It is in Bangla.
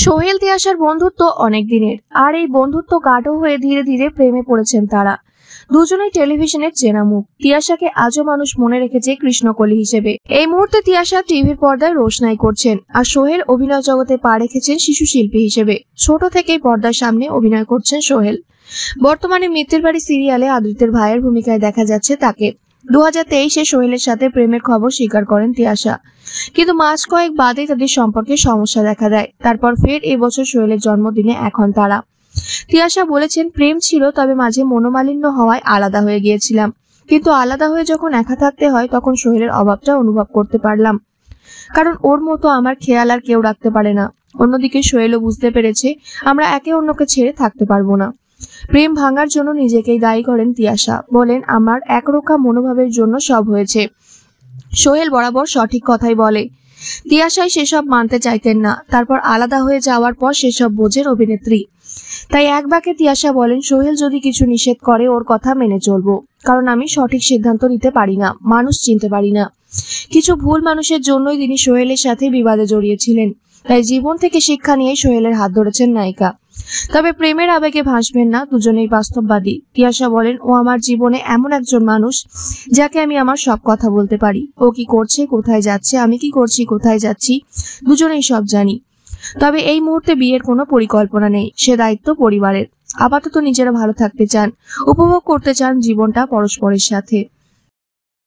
সোহেল তিয়াশার বন্ধুত্ব অনেক দিনের, আর এই বন্ধুত্ব গাঢ় হয়ে ধীরে ধীরে প্রেমে পড়েছেন তারা। দুজনেই টেলিভিশনের চেনা মুখ। তিয়াশাকে আজও মানুষ মনে রেখেছে কৃষ্ণকলি হিসেবে। এই মুহূর্তে তিয়াশা টিভির পর্দায় রোশনাই করছেন, আর সোহেল অভিনয় জগতে পা রেখেছেন শিশু শিল্পী হিসেবে। ছোট থেকেই পর্দার সামনে অভিনয় করছেন সোহেল। বর্তমানে মিত্রের বাড়ি সিরিয়ালে আদ্রিতের ভাইয়ের ভূমিকায় দেখা যাচ্ছে তাকে। 2023-এ সোহেলের সাথে প্রেমের খবর স্বীকার করেন তিয়াশা, কিন্তু মাস কয়েক বাদেই তাদের সম্পর্কে সমস্যা দেখা দেয়। তারপর ফের এবছর সোহেলের জন্মদিনে এখন তারা। তিয়াশা বলেছেন, প্রেম ছিল, তবে মাঝে মনোমালিন্য হওয়ায় আলাদা হয়ে গিয়েছিলাম, কিন্তু আলাদা হয়ে যখন একা থাকতে হয় তখন সোহেলের অভাবটা অনুভব করতে পারলাম, কারণ ওর মতো আমার খেয়াল আর কেউ রাখতে পারে না। অন্যদিকে সোহেলও বুঝতে পেরেছে আমরা একে অন্যকে ছেড়ে থাকতে পারবো না। প্রেম ভাঙার জন্য নিজেকেই দায়ী করেন তিয়াশা, বলেন আমার একরোখা মনোভাবের জন্য সব হয়েছে। সোহেল বরাবর সঠিক কথাই বলে। তিয়াশাই সেসব মানতে চাইতেন না, তারপর আলাদা হয়ে যাওয়ার পর সেসব বোঝের অভিনেত্রী। তাই এক বাক্যে তিয়াশা বলেন, সোহেল যদি কিছু নিষেধ করে ওর কথা মেনে চলবো, কারণ আমি সঠিক সিদ্ধান্ত নিতে পারি না, মানুষ চিনতে পারি না। কিছু ভুল মানুষের জন্যই তিনি সোহেলের সাথে বিবাদে জড়িয়েছিলেন। তাই জীবন থেকে শিক্ষা নিয়ে সোহেলের হাত ধরেছেন নায়িকা। তবে প্রেমের আবেগে ভাসবেন না, দুজনেই বাস্তববাদী। তিয়াশা বলেন, ও আমার জীবনে এমন একজন মানুষ যাকে আমি আমার সব কথা বলতে পারি। ও কি করছে, কোথায় যাচ্ছে, আমি কি করছি, কোথায় যাচ্ছি, দুজনেই সব জানি। তবে এই মুহূর্তে বিয়ের কোনো পরিকল্পনা নেই, সে দায়িত্ব পরিবারের। আপাতত নিজেরা ভালো থাকতে চান, উপভোগ করতে চান জীবনটা পরস্পরের সাথে।